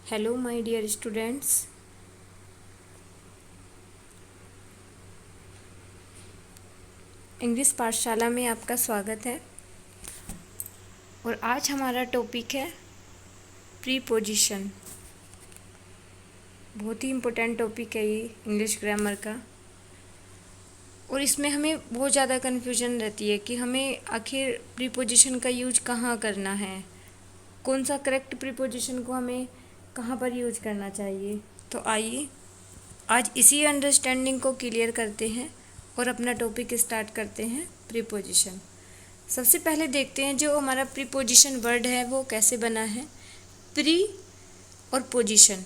Hello my dear students. English Pathshala में आपका स्वागत है और आज हमारा टॉपिक है प्रीपोजिशन। बहुत ही इम्पोर्टेंट टॉपिक है ये इंग्लिश ग्रामर का, और इसमें हमें बहुत ज़्यादा कन्फ्यूजन रहती है कि हमें आखिर प्रीपोजिशन का यूज कहाँ करना है, कौन सा करेक्ट प्रीपोजिशन को हमें कहाँ पर यूज करना चाहिए। तो आइए आज इसी अंडरस्टैंडिंग को क्लियर करते हैं और अपना टॉपिक स्टार्ट करते हैं प्रीपोजिशन। सबसे पहले देखते हैं जो हमारा प्रीपोजिशन वर्ड है वो कैसे बना है। प्री और पोजीशन।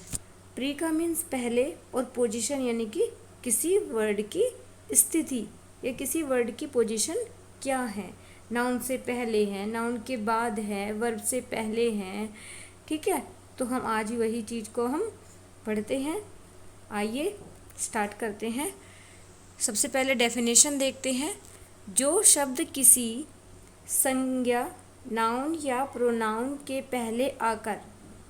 प्री का मीन्स पहले और पोजीशन यानी कि किसी वर्ड की स्थिति या किसी वर्ड की पोजीशन क्या है। नाउन से पहले है, नाउन के बाद है, वर्ब से पहले है। ठीक है, तो हम आज ही वही चीज़ को हम पढ़ते हैं। आइए स्टार्ट करते हैं। सबसे पहले डेफिनेशन देखते हैं। जो शब्द किसी संज्ञा नाउन या प्रोनाउन के पहले आकर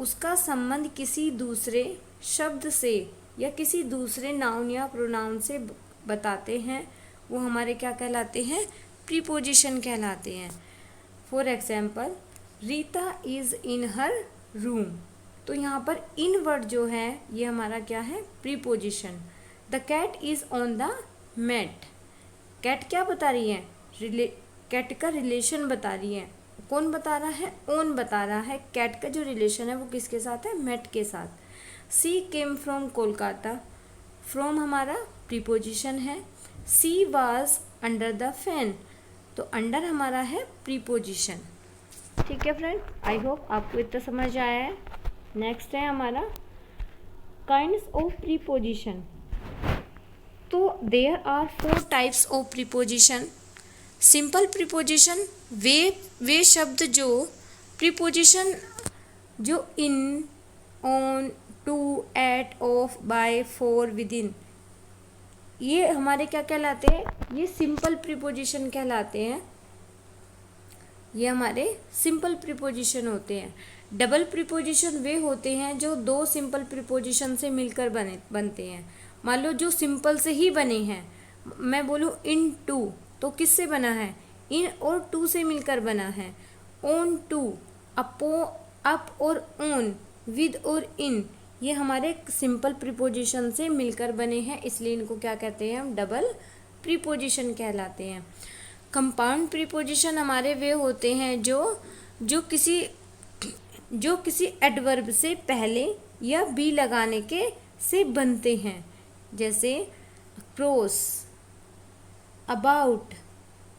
उसका संबंध किसी दूसरे शब्द से या किसी दूसरे नाउन या प्रोनाउन से बताते हैं वो हमारे क्या कहलाते हैं, प्रीपोजिशन कहलाते हैं। For example, Rita is in her room. तो यहाँ पर इन वर्ड जो है ये हमारा क्या है, preposition. The cat is on the mat. Cat क्या बता रही है, कैट का रिलेशन बता रही है। कौन बता रहा है, ओन बता रहा है। कैट का जो रिलेशन है वो किसके साथ है, मैट के साथ। सी केम फ्रॉम कोलकाता। फ्रॉम हमारा प्रीपोजिशन है। She was under the fan. तो अंडर हमारा है प्रीपोजिशन। ठीक है फ्रेंड, आई होप आपको इतना समझ आया है। नेक्स्ट है हमारा काइंड्स ऑफ प्रीपोजिशन। तो there are 4 types of preposition. Simple preposition वे शब्द जो प्रीपोजिशन जो in, on, to, at, of, by, for, with इन, ये हमारे क्या कहलाते हैं, ये सिंपल प्रीपोजिशन कहलाते हैं। ये हमारे सिंपल प्रीपोजिशन होते हैं। डबल प्रीपोजिशन वे होते हैं जो 2 सिंपल प्रीपोजिशन से मिलकर बनते हैं। मान लो जो सिंपल से ही बने हैं, मैं बोलूँ इन टू, तो किससे बना है, इन और टू से मिलकर बना है। ऑन टू, अप और ऑन, विद और इन, ये हमारे सिंपल प्रीपोजिशन से मिलकर बने हैं, इसलिए इनको क्या कहते हैं, हम डबल प्रीपोजिशन कहलाते हैं। कंपाउंड प्रीपोजिशन हमारे वे होते हैं जो किसी एडवर्ब से पहले या बी लगाने के से बनते हैं, जैसे cross, about,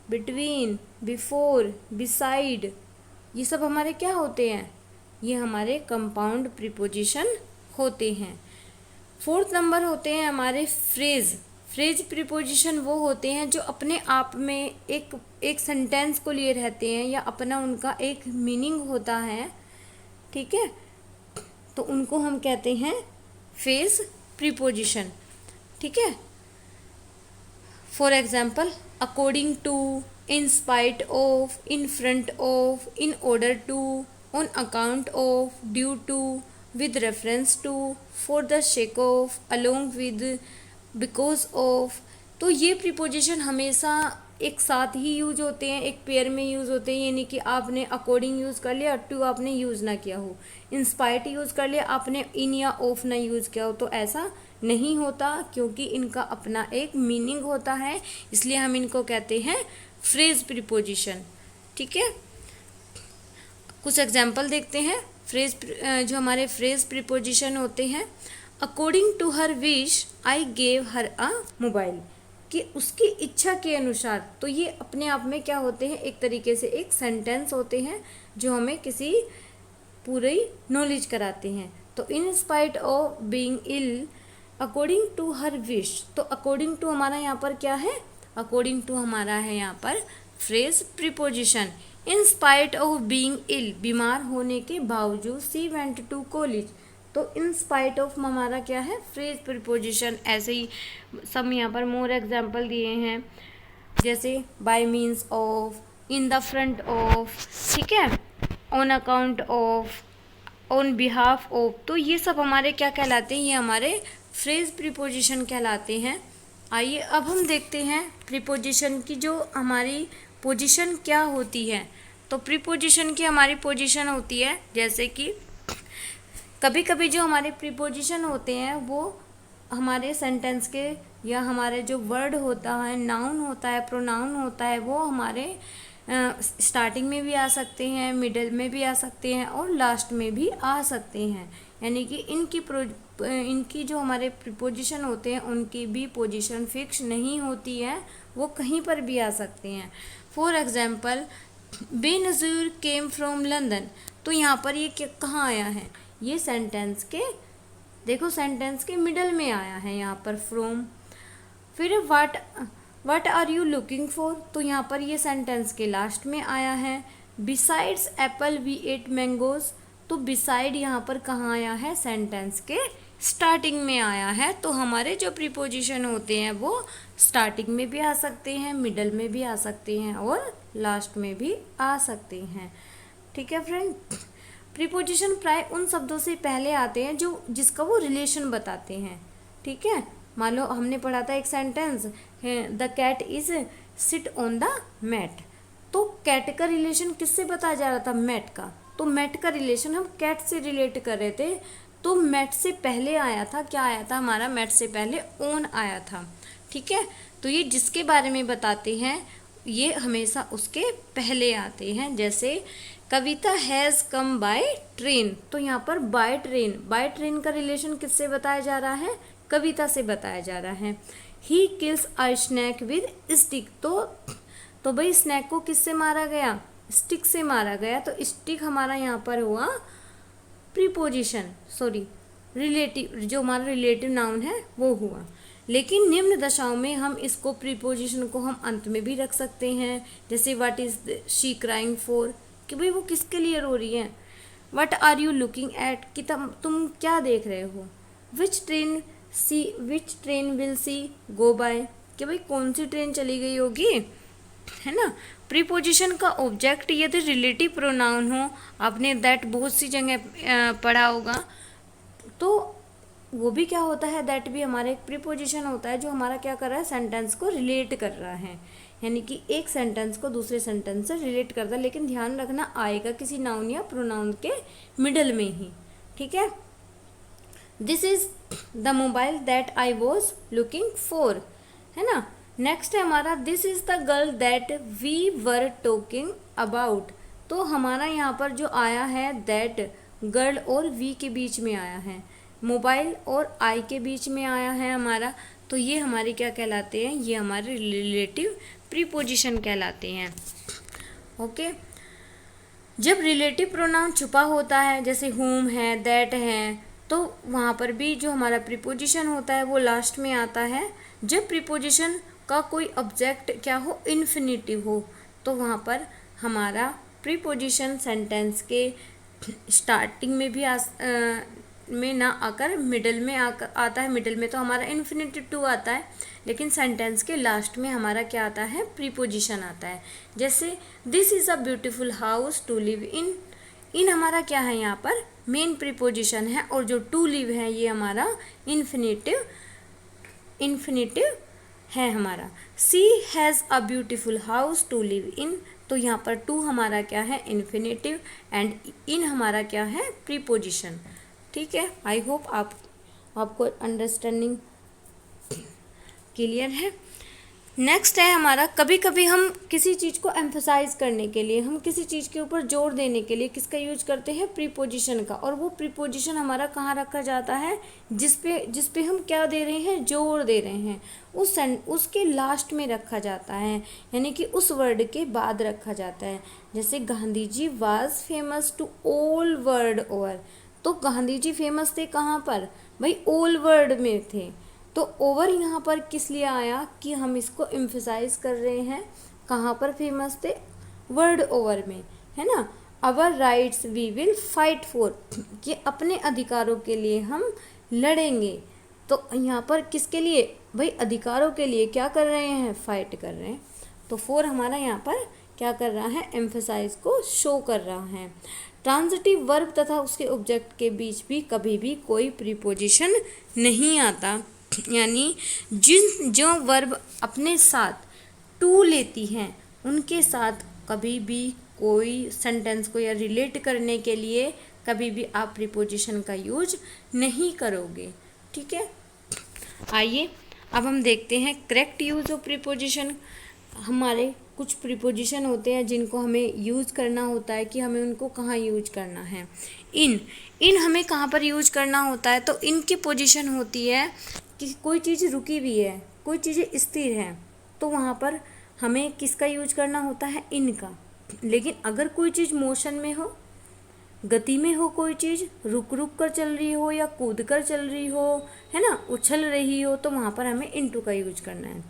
between, before, beside, ये सब हमारे क्या होते हैं, ये हमारे कंपाउंड प्रीपोजिशन होते हैं। 4th नंबर होते हैं हमारे फ्रेज। फ्रेज प्रीपोजिशन वो होते हैं जो अपने आप में एक सेंटेंस को लिए रहते हैं या अपना उनका एक मीनिंग होता है। ठीक है, तो उनको हम कहते हैं फ्रेज प्रीपोजिशन। ठीक है, for example, according to, in spite of, in front of, in order to, on account of, due to, with reference to, for the sake of, along with, because of। तो ये preposition हमेशा एक साथ ही use होते हैं, एक pair में use होते हैं। यानी कि आपने अकॉर्डिंग यूज कर लिया, टू आपने यूज ना किया हो, इंस्पाइट यूज कर लिया, आपने इन या ऑफ ना यूज किया हो, तो ऐसा नहीं होता, क्योंकि इनका अपना एक मीनिंग होता है, इसलिए हम इनको कहते हैं फ्रेज प्रीपोजिशन। ठीक है, कुछ एग्जाम्पल देखते हैं। फ्रेज जो हमारे फ्रेज प्रीपोजिशन होते हैं, according to her wish I gave her a mobile, कि उसकी इच्छा के अनुसार। तो ये अपने आप में क्या होते हैं, एक तरीके से एक सेंटेंस होते हैं जो हमें किसी पूरी नॉलेज कराते हैं। तो in spite of being ill, according to her wish. तो अकॉर्डिंग टू हमारा यहाँ पर क्या है, अकॉर्डिंग टू हमारा है यहाँ पर phrase preposition. In spite of being ill, बीमार होने के बावजूद, सी वेंट टू कॉलेज। तो इन स्पाइट ऑफ हमारा क्या है, फ्रेज प्रीपोजिशन। ऐसे ही सब यहाँ पर मोर एग्जाम्पल दिए हैं, जैसे bye means of, in the front of, ठीक है, on account of, on behalf of, तो ये सब हमारे क्या कहलाते हैं, ये हमारे फ्रेज प्रीपोजिशन कहलाते हैं। आइए अब हम देखते हैं प्रीपोजिशन की जो हमारी पोजीशन क्या होती है। तो प्रीपोजिशन की हमारी पोजीशन होती है, जैसे कि कभी कभी जो हमारे प्रीपोजिशन होते हैं वो हमारे सेंटेंस के या हमारे जो वर्ड होता है, नाउन होता है, प्रोनाउन होता है, वो हमारे स्टार्टिंग में भी आ सकते हैं, मिडल में भी आ सकते हैं और लास्ट में भी आ सकते हैं। यानी कि इनकी जो हमारे प्रीपोजिशन होते हैं उनकी भी पोजीशन फिक्स नहीं होती है, वो कहीं पर भी आ सकते हैं। For example, Benazir came from London, तो यहाँ पर ये कहाँ आया है, ये सेंटेंस के, देखो सेंटेंस के मिडल में आया है यहाँ पर फ्रॉम। फिर what are you looking for, तो यहाँ पर ये सेंटेंस के लास्ट में आया है। Besides apple we ate mangoes, तो बिसाइड यहाँ पर कहाँ आया है, सेंटेंस के स्टार्टिंग में आया है। तो हमारे जो प्रीपोजिशन होते हैं वो स्टार्टिंग में भी आ सकते हैं, मिडल में भी आ सकते हैं और लास्ट में भी आ सकते हैं। ठीक है फ्रेंड, प्रीपोजिशन प्राय उन शब्दों से पहले आते हैं जो जिसका वो रिलेशन बताते हैं। ठीक है, मान लो हमने पढ़ा था एक sentence, the cat is sit on the mat, तो कैट का रिलेशन किससे बताया जा रहा था, मैट का। तो मैट का रिलेशन हम कैट से रिलेट कर रहे थे, तो मैट से पहले आया था, क्या आया था हमारा, मैट से पहले ओन आया था। ठीक है, तो ये जिसके बारे में बताते हैं ये हमेशा उसके पहले आते हैं। जैसे कविता हैज़ कम बाय ट्रेन, तो यहाँ पर बाय ट्रेन का रिलेशन किससे बताया जा रहा है, कविता से बताया जा रहा है। He kills a snake with stick, तो भाई स्नैक को किससे मारा गया, स्टिक से मारा गया, तो स्टिक हमारा यहाँ पर हुआ प्रीपोजिशन, सॉरी रिलेटिव, जो हमारा रिलेटिव नाउन है वो हुआ। लेकिन निम्न दशाओं में हम इसको प्रीपोजिशन को हम अंत में भी रख सकते हैं। जैसे what is she crying for, कि भाई वो किसके लिए रो रही है। What are you looking at, कि तुम क्या देख रहे हो। Which train will she go by, कि भाई कौन सी ट्रेन चली गई होगी, है ना। प्रीपोजिशन का ऑब्जेक्ट यदि रिलेटिव प्रोनाउन हो, आपने दैट बहुत सी जगह पढ़ा होगा, तो वो भी क्या होता है, दैट भी हमारा एक प्रीपोजिशन होता है जो हमारा क्या कर रहा है, सेंटेंस को रिलेट कर रहा है, यानी कि एक सेंटेंस को दूसरे सेंटेंस से रिलेट करता है। लेकिन ध्यान रखना आएगा किसी नाउन या प्रोनाउन के मिडल में ही। ठीक है, this is the mobile that I was looking for, है ना। नेक्स्ट है हमारा this is the girl that we were talking about, तो हमारा यहाँ पर जो आया है दैट गर्ल और वी के बीच में आया है, मोबाइल और आई के बीच में आया है हमारा, तो ये हमारे क्या कहलाते हैं, ये हमारे रिलेटिव प्रीपोजिशन कहलाते हैं। ओके, जब रिलेटिव प्रोनाउन छुपा होता है, जैसे whom है, दैट है, तो वहाँ पर भी जो हमारा प्रीपोजिशन होता है वो लास्ट में आता है। जब प्रीपोजिशन का कोई ऑब्जेक्ट क्या हो, इन्फिनिटिव हो, तो वहाँ पर हमारा प्रीपोजिशन सेंटेंस के स्टार्टिंग में भी में ना आकर मिडल में आता है। मिडल में तो हमारा इन्फिनिटिव टू आता है, लेकिन सेंटेंस के लास्ट में हमारा क्या आता है, प्रीपोजिशन आता है। जैसे this is a beautiful house to live in हमारा क्या है, यहाँ पर मेन प्रीपोजिशन है, और जो टू लिव है ये हमारा इन्फिनिटिव है हमारा। She has a beautiful house to live in, तो यहाँ पर टू हमारा क्या है, इन्फिनिटिव, एंड इन हमारा क्या है, प्रीपोजिशन। ठीक है, आई होप आपको अंडरस्टैंडिंग क्लियर है। नेक्स्ट है हमारा, कभी कभी हम किसी चीज़ को एम्फसाइज करने के लिए, हम किसी चीज़ के ऊपर जोर देने के लिए किसका यूज करते हैं, प्रीपोजिशन का। और वो प्रीपोजिशन हमारा कहाँ रखा जाता है, जिस पे हम क्या दे रहे हैं, जोर दे रहे हैं, उसके लास्ट में रखा जाता है, यानी कि उस वर्ड के बाद रखा जाता है। जैसे Gandhi ji was famous to all world over, तो गांधी जी फेमस थे कहाँ पर, भाई ऑल वर्ल्ड में थे। तो ओवर यहाँ पर किस लिए आया, कि हम इसको एम्फसाइज कर रहे हैं, कहाँ पर फेमस थे, वर्ल्ड ओवर में, है ना। Our rights we will fight for, कि अपने अधिकारों के लिए हम लड़ेंगे। तो यहाँ पर किसके लिए, भाई अधिकारों के लिए क्या कर रहे हैं, फाइट कर रहे हैं। तो फॉर हमारा यहाँ पर क्या कर रहा है, एम्फसाइज को शो कर रहा है। ट्रांजिटिव वर्ब तथा उसके ऑब्जेक्ट के बीच भी कभी भी कोई प्रीपोजिशन नहीं आता, यानी जो वर्ब अपने साथ टू लेती हैं उनके साथ कभी भी कोई सेंटेंस को या रिलेट करने के लिए कभी भी आप प्रीपोजिशन का यूज नहीं करोगे। ठीक है, आइए अब हम देखते हैं करेक्ट यूज ऑफ प्रीपोजिशन। हमारे कुछ प्रीपोजिशन होते हैं जिनको हमें यूज़ करना होता है कि हमें उनको कहाँ यूज करना है। इन हमें कहाँ पर यूज करना होता है, तो इन की पोजीशन होती है कि कोई चीज़ रुकी हुई है, कोई चीज़ें स्थिर हैं, तो वहाँ पर हमें किसका यूज करना होता है, इनका। लेकिन अगर कोई चीज़ मोशन में हो, गति में हो, कोई चीज़ रुक रुक कर चल रही हो या कूद कर चल रही हो, है ना, उछल रही हो, तो वहाँ पर हमें इनटू का यूज करना है।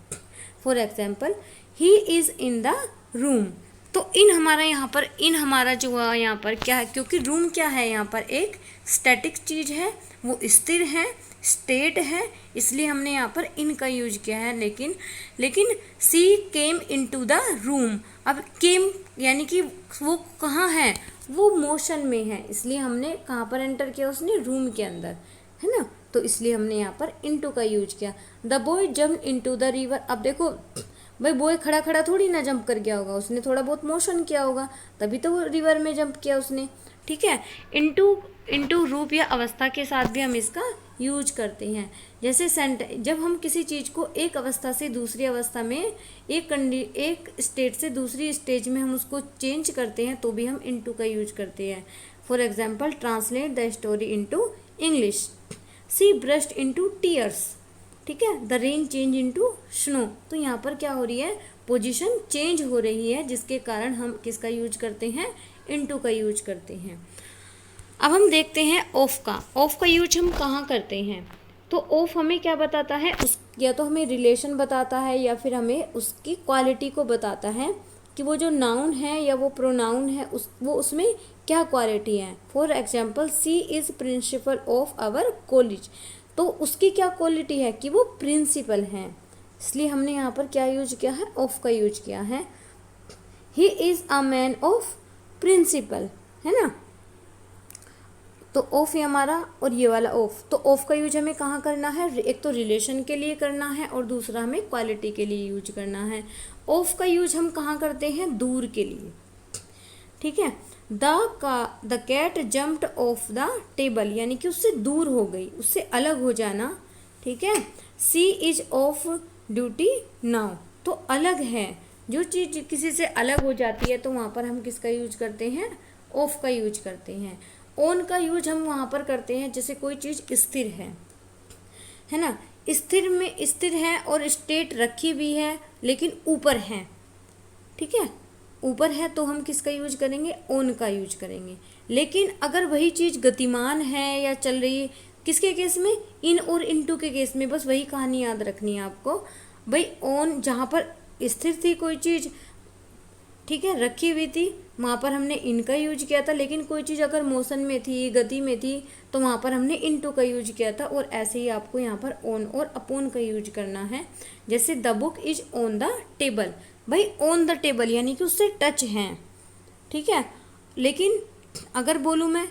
For example, he is in the room, तो इन हमारा जो है यहाँ पर क्या है, क्योंकि रूम क्या है, यहाँ पर एक स्टैटिक चीज़ है, वो स्थिर है, स्टेट है, इसलिए हमने यहाँ पर इन का यूज किया है। लेकिन सी केम इनटू द रूम, अब केम यानी कि वो कहाँ है, वो मोशन में है, इसलिए हमने कहाँ पर एंटर किया, उसने रूम के अंदर, है ना, तो इसलिए हमने यहाँ पर इनटू का यूज किया। The boy jump into the river, अब देखो भाई बॉय खड़ा खड़ा थोड़ी ना जंप कर गया होगा, उसने थोड़ा बहुत मोशन किया होगा, तभी तो वो रिवर में जंप किया उसने। ठीक है, इनटू रूप या अवस्था के साथ भी हम इसका यूज करते हैं। जैसे जब हम किसी चीज़ को एक अवस्था से दूसरी अवस्था में, एक स्टेट से दूसरी स्टेज में हम उसको चेंज करते हैं, तो भी हम इनटू का यूज करते हैं। For example, translate the story into English, she burst into tears. ठीक है, the rain change into snow, तो यहाँ पर क्या हो रही है, पोजीशन चेंज हो रही है, जिसके कारण हम किसका यूज करते हैं, इनटू का यूज करते हैं। अब हम देखते हैं ऑफ का यूज हम कहाँ करते हैं। तो ऑफ हमें क्या बताता है, या तो हमें रिलेशन बताता है या फिर हमें उसकी क्वालिटी को बताता है कि वो जो नाउन है या वो प्रोनाउन है वो उसमें क्या क्वालिटी है। For example, she is principal of our college, तो उसकी क्या क्वालिटी है कि वो प्रिंसिपल हैं, इसलिए हमने यहाँ पर क्या यूज किया है, ऑफ का यूज किया है। He is a man of principle, है ना, तो ऑफ है हमारा, और ये वाला ऑफ, तो ऑफ का यूज हमें कहाँ करना है, एक तो रिलेशन के लिए करना है और दूसरा हमें क्वालिटी के लिए यूज करना है। ऑफ का यूज हम कहाँ करते हैं, दूर के लिए। ठीक है, the cat jumped off the table, यानी कि उससे दूर हो गई, उससे अलग हो जाना। ठीक है, सी इज ऑफ ड्यूटी नाउ, तो अलग है, जो चीज़ किसी से अलग हो जाती है तो वहाँ पर हम किसका यूज करते हैं, ऑफ का यूज करते हैं। ऑन का यूज हम वहाँ पर करते हैं जैसे कोई चीज़ स्थिर है ना, स्थिर है और स्टेट रखी हुई है लेकिन ऊपर है। ठीक है, ऊपर है तो हम किसका यूज करेंगे, ऑन का यूज करेंगे। लेकिन अगर वही चीज़ गतिमान है या चल रही है, किसके केस में, इन और इनटू के केस में, बस वही कहानी याद रखनी है आपको। भाई ऑन जहाँ पर स्थिर थी कोई चीज़, ठीक है, रखी हुई थी, वहाँ पर हमने इनका यूज किया था। लेकिन कोई चीज़ अगर मोशन में थी, गति में थी, तो वहाँ पर हमने इनटू का यूज किया था। और ऐसे ही आपको यहाँ पर ऑन और अपॉन का यूज करना है। जैसे the book is on the table, भाई ऑन द टेबल यानी कि उससे टच हैं। ठीक है, लेकिन अगर बोलूँ मैं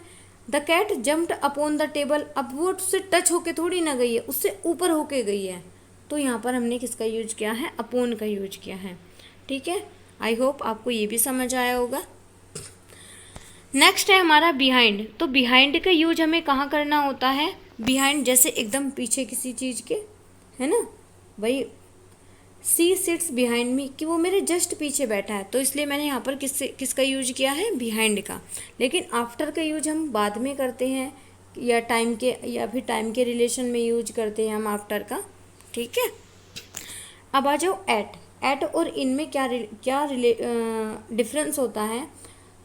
the cat jumped upon the table, अब वो उससे टच होके थोड़ी ना गई है, उससे ऊपर होके गई है, तो यहाँ पर हमने किसका यूज किया है, अपॉन का यूज किया है। ठीक है, आई होप आपको ये भी समझ आया होगा। नेक्स्ट है हमारा बिहाइंड। तो बिहाइंड का यूज हमें कहाँ करना होता है, बिहाइंड जैसे एकदम पीछे किसी चीज़ के, है ना, भाई सी सिट्स बिहाइंड मी, कि वो मेरे जस्ट पीछे बैठा है, तो इसलिए मैंने यहाँ पर किसका यूज किया है, बिहाइंड का। लेकिन आफ्टर का यूज हम बाद में करते हैं, या फिर टाइम के रिलेशन में यूज करते हैं हम आफ्टर का। ठीक है, अब आ जाओ एट और इनमें क्या डिफरेंस होता है।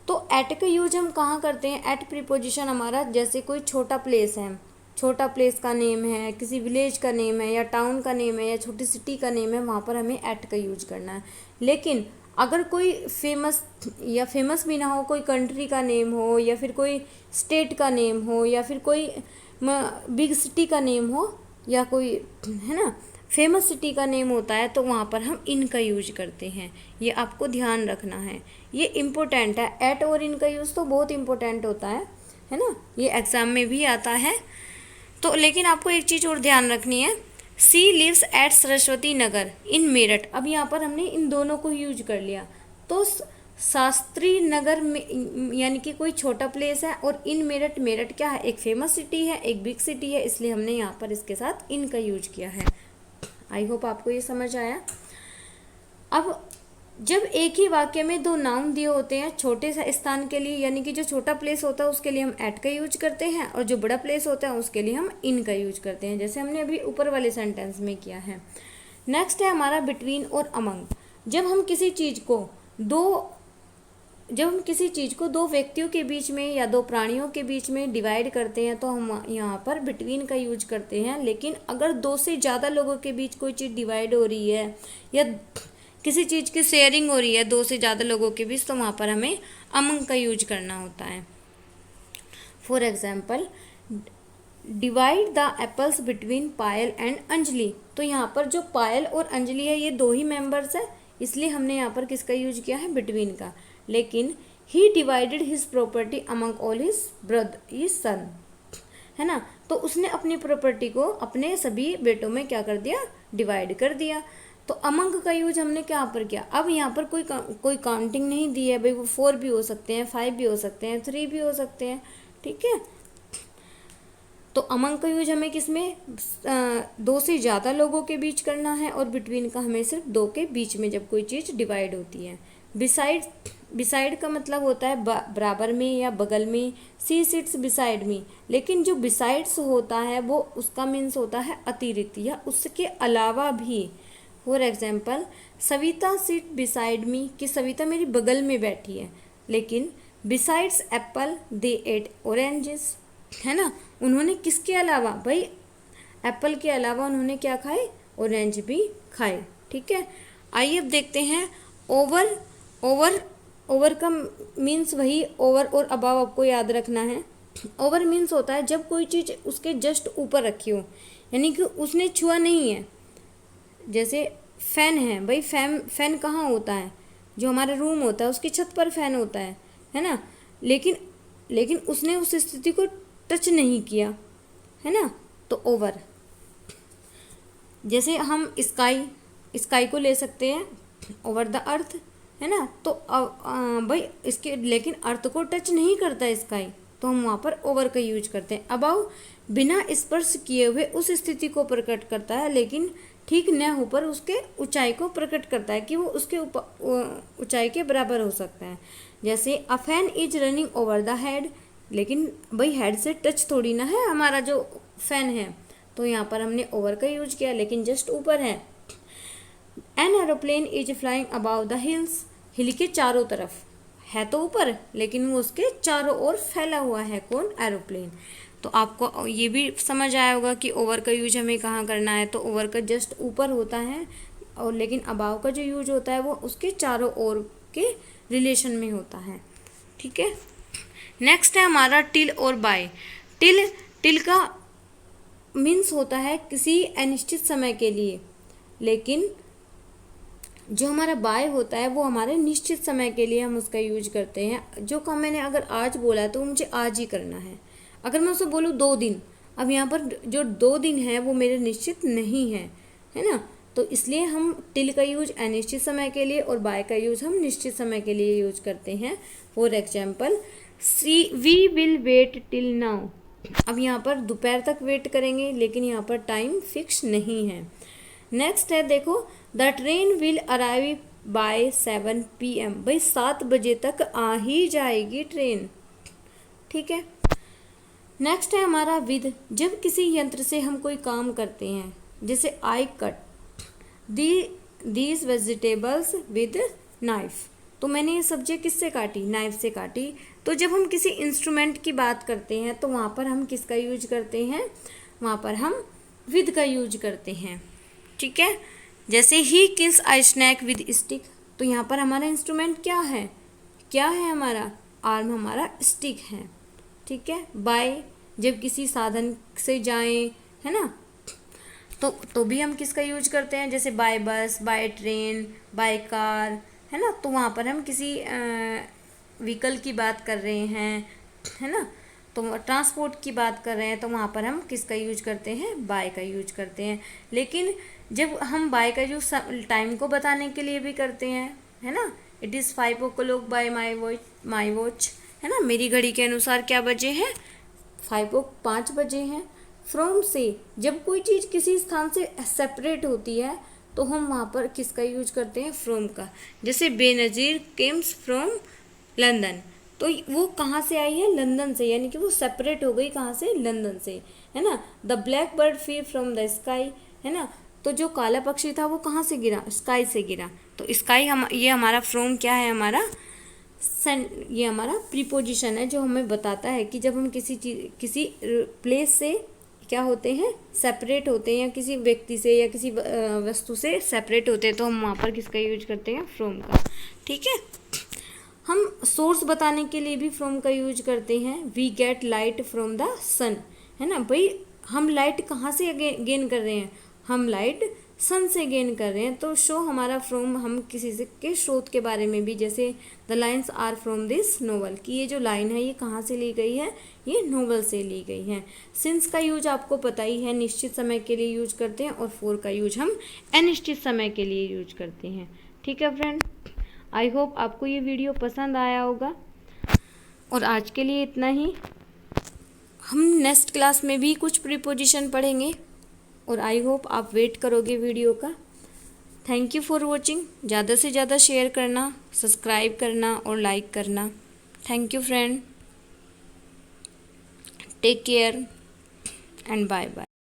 तो एट का यूज हम कहाँ करते हैं, एट प्रीपोजिशन हमारा जैसे कोई छोटा प्लेस है, छोटा प्लेस का नेम है, किसी विलेज का नेम है, या टाउन का नेम है, या छोटी सिटी का नेम है, वहाँ पर हमें एट का यूज करना है। लेकिन अगर कोई फेमस भी ना हो, कोई कंट्री का नेम हो, या फिर कोई स्टेट का नेम हो, या फिर कोई बिग सिटी का नेम हो, या कोई, है ना, फेमस सिटी का नेम होता है, तो वहाँ पर हम इन का यूज करते हैं। ये आपको ध्यान रखना है, ये इम्पोर्टेंट है। एट और इन का यूज़ तो बहुत इम्पोर्टेंट होता है ना, ये एग्ज़ाम में भी आता है। तो लेकिन आपको एक चीज़ और ध्यान रखनी है, she lives at Saraswati Nagar इन मेरठ। अब यहाँ पर हमने इन दोनों को यूज कर लिया, तो शास्त्री नगर में यानी कि कोई छोटा प्लेस है, और इन मेरठ, मेरठ क्या है, एक फेमस सिटी है, एक बिग सिटी है, इसलिए हमने यहाँ पर इसके साथ इन का यूज किया है। आई होप आपको ये समझ आया। अब जब एक ही वाक्य में दो नाउन दिए होते हैं छोटे से स्थान के लिए, यानी कि जो छोटा प्लेस होता है उसके लिए हम एट का यूज करते हैं, और जो बड़ा प्लेस होता है उसके लिए हम इन का यूज करते हैं, जैसे हमने अभी ऊपर वाले सेंटेंस में किया है। नेक्स्ट है हमारा बिटवीन और अमंग। जब हम किसी चीज़ को दो व्यक्तियों के बीच में या दो प्राणियों के बीच में डिवाइड करते हैं तो हम यहाँ पर बिटवीन का यूज करते हैं। लेकिन अगर दो से ज़्यादा लोगों के बीच कोई चीज़ डिवाइड हो रही है या किसी चीज़ की शेयरिंग हो रही है दो से ज़्यादा लोगों के बीच, तो वहाँ पर हमें अमंग का यूज करना होता है। For example, divide the apples between Payal and Anjali. तो यहाँ पर जो पायल और अंजलि है ये दो ही मेंबर्स है, इसलिए हमने यहाँ पर किसका यूज किया है, बिटवीन का। लेकिन he divided his property among all his son, है ना, तो उसने अपनी प्रॉपर्टी को अपने सभी बेटों में क्या कर दिया, डिवाइड कर दिया। तो अमंग का यूज हमने क्या पर किया। अब यहाँ पर कोई काउंटिंग नहीं दी है भाई, वो 4 भी हो सकते हैं, 5 भी हो सकते हैं, 3 भी हो सकते हैं, ठीक है। तो अमंग का यूज हमें किसमें, दो से ज़्यादा लोगों के बीच करना है, और बिटवीन का हमें सिर्फ दो के बीच में जब कोई चीज़ डिवाइड होती है। बिसाइड का मतलब होता है बराबर में या बगल में, सी सिट्स बिसाइड मी। लेकिन जो बिसाइड्स होता है वो उसका मीन्स होता है अतिरिक्त या उसके अलावा भी। For example, Savita seat beside me, कि सविता मेरी बगल में बैठी है। लेकिन बिसाइड्स एप्पल दे एट ऑरेंजेस, है ना, उन्होंने किसके अलावा, भाई एप्पल के अलावा उन्होंने क्या खाए, ऑरेंज भी खाए, ठीक है। आइए अब देखते हैं ओवर का मीन्स वही ओवर और अबाव आपको याद रखना है। ओवर मीन्स होता है जब कोई चीज़ उसके जस्ट ऊपर रखी हो, यानी कि उसने छुआ नहीं है। जैसे फैन है भाई, फैन कहाँ होता है, जो हमारा रूम होता है उसकी छत पर फैन होता है ना, लेकिन उसने उस स्थिति को टच नहीं किया, है ना, तो ओवर। जैसे हम स्काई को ले सकते हैं, ओवर द अर्थ, है ना, तो भाई इसके लेकिन अर्थ को टच नहीं करता स्काई, तो हम वहाँ पर ओवर का यूज करते हैं। अबाव बिना स्पर्श किए हुए उस स्थिति को प्रकट करता है, लेकिन ठीक न हो पर उसके ऊंचाई को प्रकट करता है कि वो उसके ऊंचाई के बराबर हो सकता है। जैसे a fan is running over the head, लेकिन भाई हेड से टच थोड़ी ना है हमारा जो फैन है, तो यहाँ पर हमने ओवर का यूज किया, लेकिन जस्ट ऊपर है। An aeroplane is flying above the hills, hill के चारों तरफ है तो ऊपर, लेकिन वो उसके चारों ओर फैला हुआ है, कौन, एरोप्लेन। तो आपको ये भी समझ आया होगा कि ओवर का यूज हमें कहाँ करना है, तो ओवर का जस्ट ऊपर होता है, और लेकिन अबाव का जो यूज होता है वो उसके चारों ओर के रिलेशन में होता है, ठीक है। नेक्स्ट है हमारा टिल और बाय। टिल का मीन्स होता है किसी अनिश्चित समय के लिए, लेकिन जो हमारा बाय होता है वो हमारे निश्चित समय के लिए हम उसका यूज करते हैं। जो काम मैंने अगर आज बोला है तो मुझे आज ही करना है। अगर मैं उससे बोलूँ 2 दिन, अब यहाँ पर जो 2 दिन है वो मेरे निश्चित नहीं है ना, तो इसलिए हम टिल का यूज अनिश्चित समय के लिए और बाय का यूज हम निश्चित समय के लिए यूज करते हैं। For example, we will wait till now. अब यहाँ पर दोपहर तक वेट करेंगे, लेकिन यहाँ पर टाइम फिक्स नहीं है। नेक्स्ट है देखो, the train will arrive by 7 PM, भाई 7 बजे तक आ ही जाएगी ट्रेन, ठीक है। नेक्स्ट है हमारा विद। जब किसी यंत्र से हम कोई काम करते हैं, जैसे I cut these vegetables with knife, तो मैंने ये सब्जी किससे काटी, नाइफ से काटी। तो जब हम किसी इंस्ट्रूमेंट की बात करते हैं तो वहाँ पर हम किसका यूज करते हैं, वहाँ पर हम विद का यूज करते हैं, ठीक है। जैसे he kills I snake with stick, तो यहाँ पर हमारा इंस्ट्रूमेंट क्या है हमारा आर्म, हमारा स्टिक है, ठीक है। बाय, जब किसी साधन से जाएं, है ना, तो भी हम किसका यूज करते हैं, जैसे बाय बस, बाय ट्रेन, बाय कार, है ना, तो वहाँ पर हम किसी व्हीकल की बात कर रहे हैं, है ना, तो ट्रांसपोर्ट की बात कर रहे हैं, तो वहाँ पर हम किसका यूज करते हैं, बाय का यूज करते हैं। लेकिन जब हम बाय का यूज टाइम को बताने के लिए भी करते हैं, है ना, it is 5 o'clock bye my watch, है ना, मेरी घड़ी के अनुसार क्या बजे हैं, 5 बजे हैं। फ्रॉम से जब कोई चीज़ किसी स्थान से सेपरेट होती है तो हम वहाँ पर किसका यूज करते हैं, फ्रॉम का। जैसे बेनज़ीर केम्स फ्रॉम लंदन, तो वो कहाँ से आई है, लंदन से, यानी कि वो सेपरेट हो गई कहाँ से, लंदन से, है ना। The black bird flee from the sky, है ना, तो जो काला पक्षी था वो कहाँ से गिरा, स्काई से गिरा। तो स्काई हम, ये हमारा फ्रॉम क्या है, हमारा ये हमारा प्रीपोजिशन है जो हमें बताता है कि जब हम किसी प्लेस से क्या होते हैं, सेपरेट होते हैं, या किसी व्यक्ति से या किसी वस्तु से सेपरेट होते हैं, तो हम वहाँ पर किसका यूज करते हैं, फ्रॉम का। ठीक है। हम सोर्स बताने के लिए भी फ्रॉम का यूज करते हैं। We get light from the sun, है ना भाई, हम लाइट कहाँ से गेन कर रहे हैं, हम लाइट सन से गेन कर रहे हैं। तो शो हमारा फ्रॉम, हम किसी से के स्रोत के बारे में भी, जैसे the lines are from this novel, कि ये जो लाइन है ये कहाँ से ली गई है, ये नोवेल से ली गई है। सिंस का यूज आपको पता ही है, निश्चित समय के लिए यूज करते हैं, और फॉर का यूज हम अनिश्चित समय के लिए यूज करते हैं। ठीक है फ्रेंड, आई होप आपको ये वीडियो पसंद आया होगा, और आज के लिए इतना ही। हम नेक्स्ट क्लास में भी कुछ प्रीपोजिशन पढ़ेंगे, और आई होप आप वेट करोगे वीडियो का। Thank you for watching. ज़्यादा से ज़्यादा शेयर करना, सब्सक्राइब करना और लाइक करना। Thank you friend, take care and bye bye.